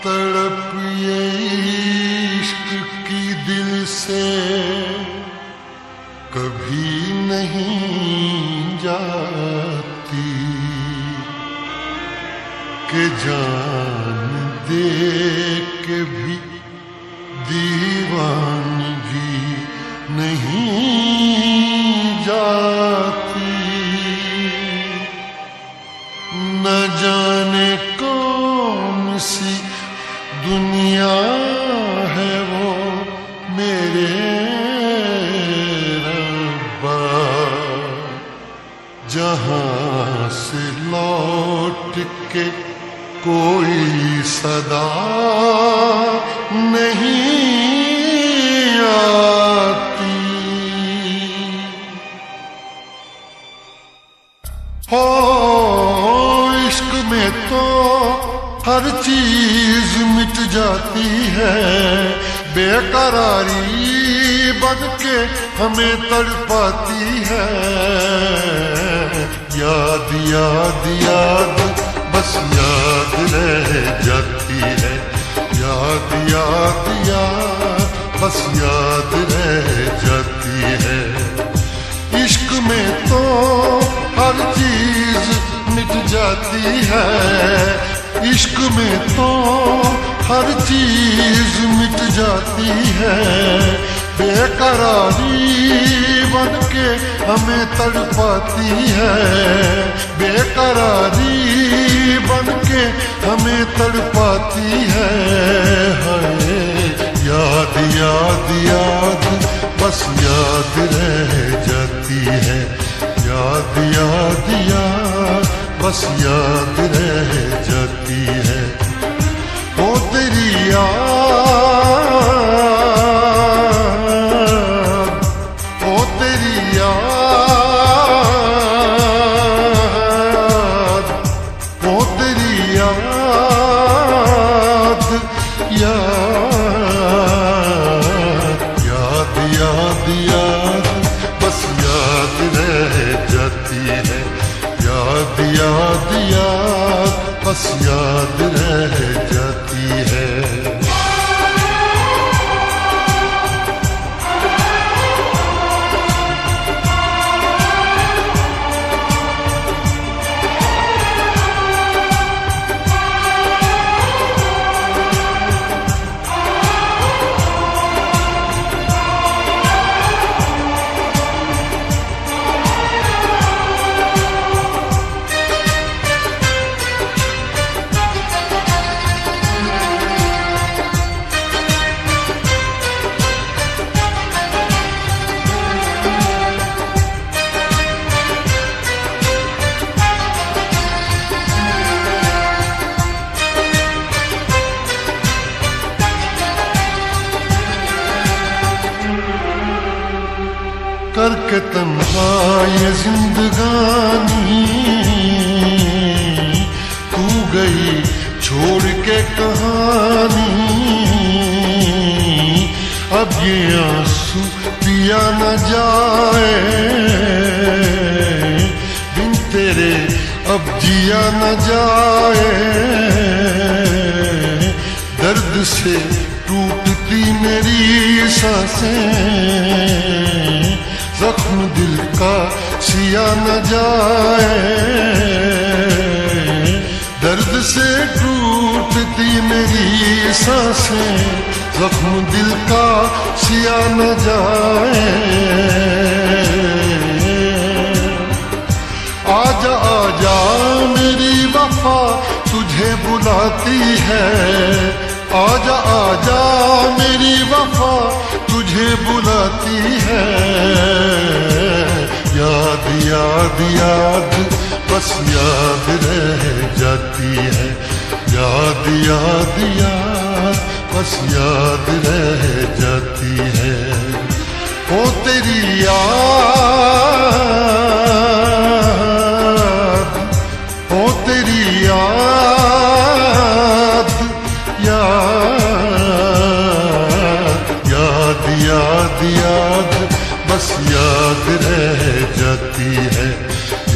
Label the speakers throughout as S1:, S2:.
S1: तड़प ये इश्क की दिल से कभी नहीं जाती कि जान दे के भी दीवानगी नहीं जाती। न जाने कौन सी दुनिया है वो मेरे रब्बा, जहां से लौट के कोई सदा नहीं आती। हो इश्क में तो हर चीज मिट जाती है, बेकरारी बन के हमें तड़पाती है। याद याद याद बस याद रह जाती है, याद याद याद बस याद रह जाती है। इश्क में तो हर चीज मिट जाती है, इश्क में तो हर चीज मिट जाती है। बेकरारी बन के हमें तड़पाती है, बेकरारी बन के हमें तड़पाती है। हाय याद याद याद बस याद रह जाती है, याद याद याद बस याद रह जाती है। ओ तेरी याद, ओ तेरी याद, ओ तेरी याद, याद याद याद बस याद रह जाती है, याद याद याद बस याद रह जाती है। करके तन्हा ये जिंदगानी तू गई छोड़ के कहानी। अब ये आंसू पिया न जाए, बिन तेरे अब जिया न जाए। दर्द से टूटती मेरी सांसें, जख्म दिल का सिया न जाए। दर्द से टूटती मेरी सांसें, जख्म दिल का सिया न जाए। आजा आजा मेरी वफा तुझे बुलाती है, आजा आजा मेरी वफा तुझे बुलाती है। याद याद याद बस याद रह जाती है, याद याद याद बस याद रह जाती है। ओ तेरी याद, ओ तेरी याद, याद याद याद बस याद रह जाती है,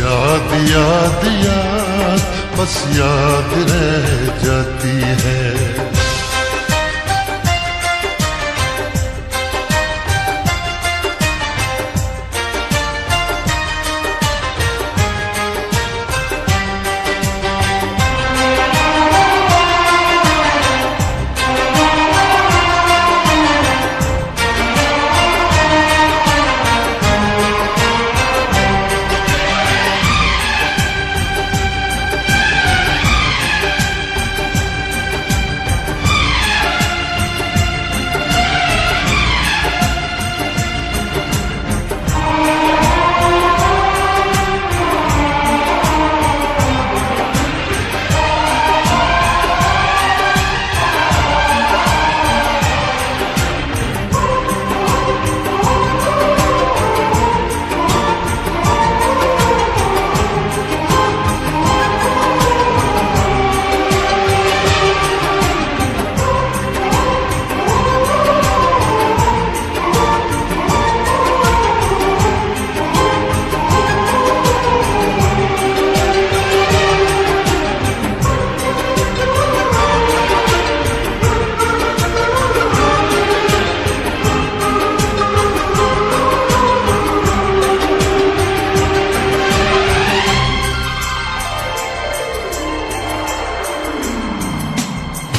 S1: याद याद याद बस याद रह जाती है।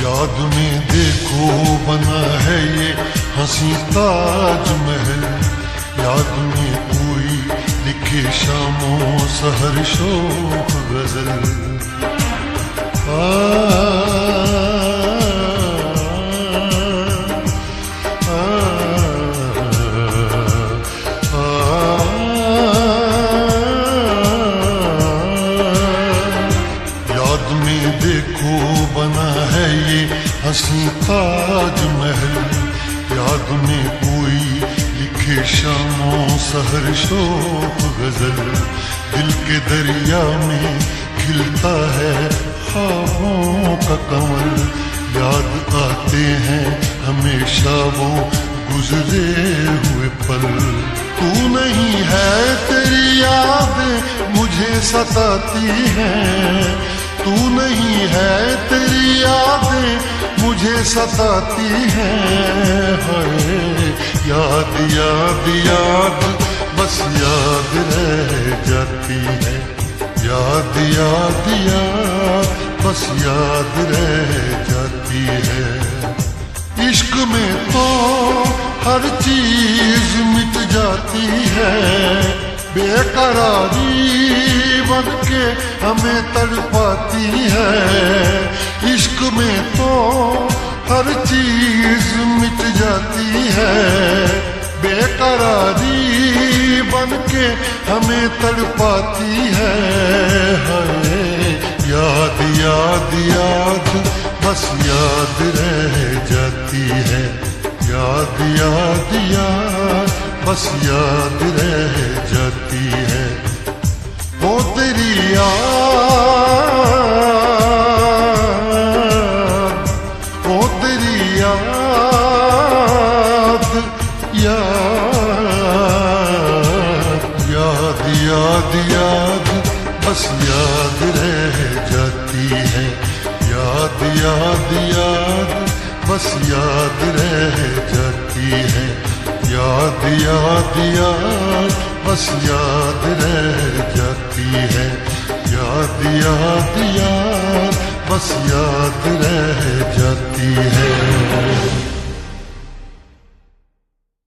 S1: याद में देखो बना है ये हंसी ताजमहल, याद में कोई लिखे शामों सहर शोक गजल। याद में देखो बना है ये हंसी ताजमहल, याद में कोई लिखे शामों सहर शोक गजल। दिल के दरिया में खिलता है ख्वाबों का कमल, याद आते हैं हमेशा वो गुजरे हुए पल। तू नहीं है तेरी यादें मुझे सताती हैं, तू नहीं है तेरी यादें मुझे सताती हैं। हाय याद याद याद बस याद रह जाती है, याद याद याद बस याद रह जाती है। इश्क में तो हर चीज मिट जाती है, बेकरारी बन के हमें तड़पाती है। इश्क में तो हर चीज मिट जाती है, बेकरारी बन के हमें तड़पाती है। हाय याद याद याद बस याद रह जाती है, याद याद याद बस याद रह जाती है। वो तेरी याद, वो तेरी याद, याद याद याद याद बस याद रह जाती है, याद याद याद बस याद रह जाती है। याद याद याद बस याद रह जाती है, याद याद याद बस याद रह जाती है।